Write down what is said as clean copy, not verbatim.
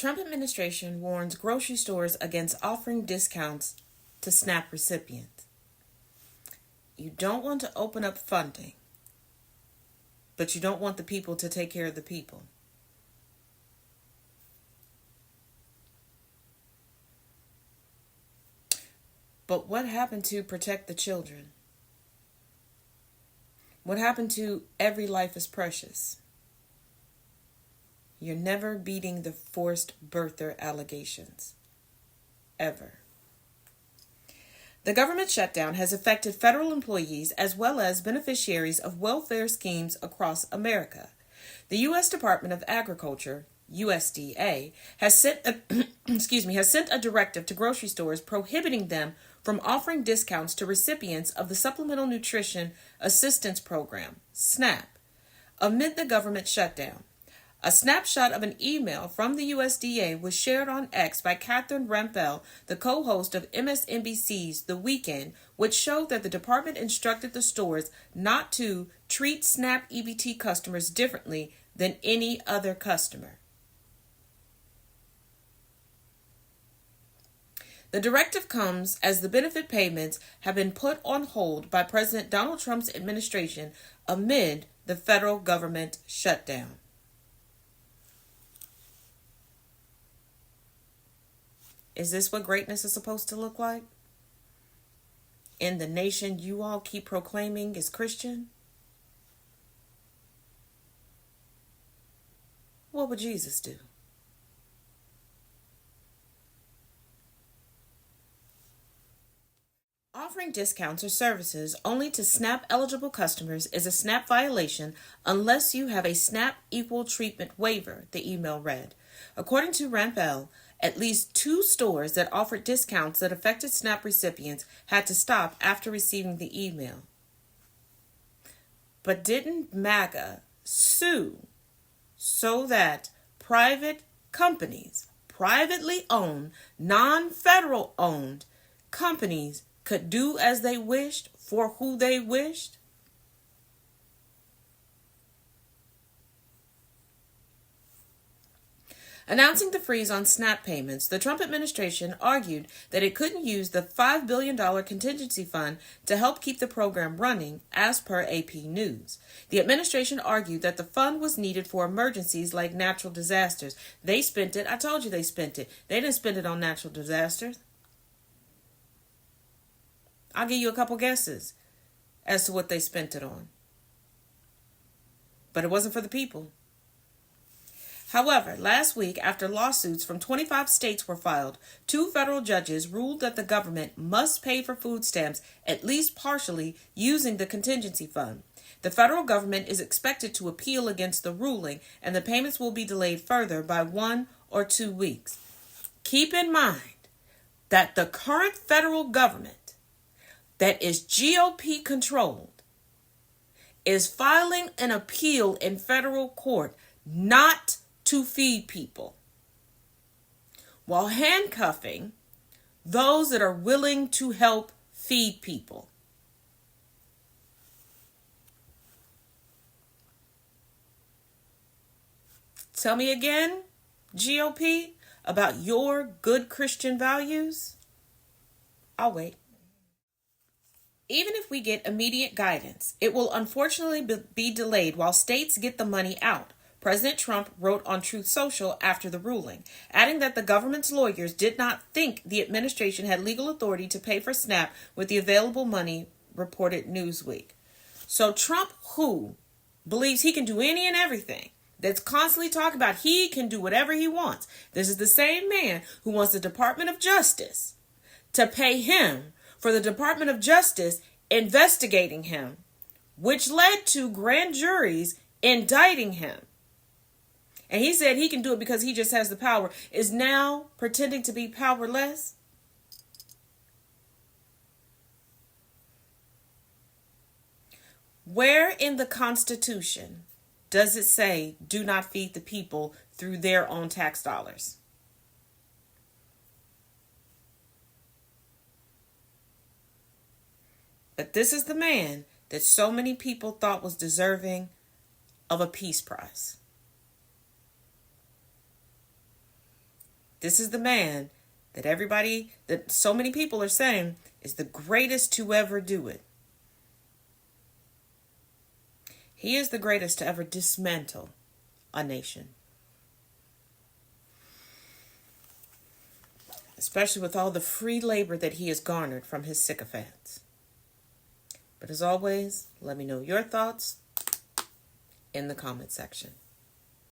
Trump administration warns grocery stores against offering discounts to SNAP recipients. You don't want to open up funding, but you don't want the people to take care of the people. But what happened to protect the children? What happened to every life is precious? You're never beating the forced birther allegations. Ever. The government shutdown has affected federal employees as well as beneficiaries of welfare schemes across America. The U.S. Department of Agriculture, USDA, has sent a directive to grocery stores prohibiting them from offering discounts to recipients of the Supplemental Nutrition Assistance Program, SNAP, amid the government shutdown. A snapshot of an email from the USDA was shared on X by Catherine Rampell, the co-host of MSNBC's The Weekend, which showed that the department instructed the stores not to treat SNAP EBT customers differently than any other customer. The directive comes as the benefit payments have been put on hold by President Donald Trump's administration amid the federal government shutdown. Is this what greatness is supposed to look like? In the nation you all keep proclaiming is Christian? What would Jesus do? Offering discounts or services only to SNAP eligible customers is a SNAP violation unless you have a SNAP equal treatment waiver, the email read. According to Rampell, at least 2 stores that offered discounts that affected SNAP recipients had to stop after receiving the email. But didn't MAGA sue so that private companies, privately owned, non-federal owned companies could do as they wished for who they wished? Announcing the freeze on SNAP payments, the Trump administration argued that it couldn't use the $5 billion contingency fund to help keep the program running, as per AP News. The administration argued that the fund was needed for emergencies like natural disasters. They spent it. I told you they spent it. They didn't spend it on natural disasters. I'll give you a couple guesses as to what they spent it on. But it wasn't for the people. However, last week, after lawsuits from 25 states were filed, 2 federal judges ruled that the government must pay for food stamps at least partially using the contingency fund. The federal government is expected to appeal against the ruling, and the payments will be delayed further by 1 or 2 weeks. Keep in mind that the current federal government that is GOP controlled is filing an appeal in federal court not to feed people, while handcuffing those that are willing to help feed people. Tell me again, GOP, about your good Christian values? I'll wait. Even if we get immediate guidance, it will unfortunately be delayed while states get the money out, President Trump wrote on Truth Social after the ruling, adding that the government's lawyers did not think the administration had legal authority to pay for SNAP with the available money, reported Newsweek. So Trump, who believes he can do any and everything, that's constantly talking about he can do whatever he wants. This is the same man who wants the Department of Justice to pay him for the Department of Justice investigating him, which led to grand juries indicting him. And he said he can do it because he just has the power, is now pretending to be powerless. Where in the Constitution does it say do not feed the people through their own tax dollars? But this is the man that so many people thought was deserving of a Peace Prize. This is the man that so many people are saying is the greatest to ever do it. He is the greatest to ever dismantle a nation. Especially with all the free labor that he has garnered from his sycophants. But as always, let me know your thoughts in the comment section.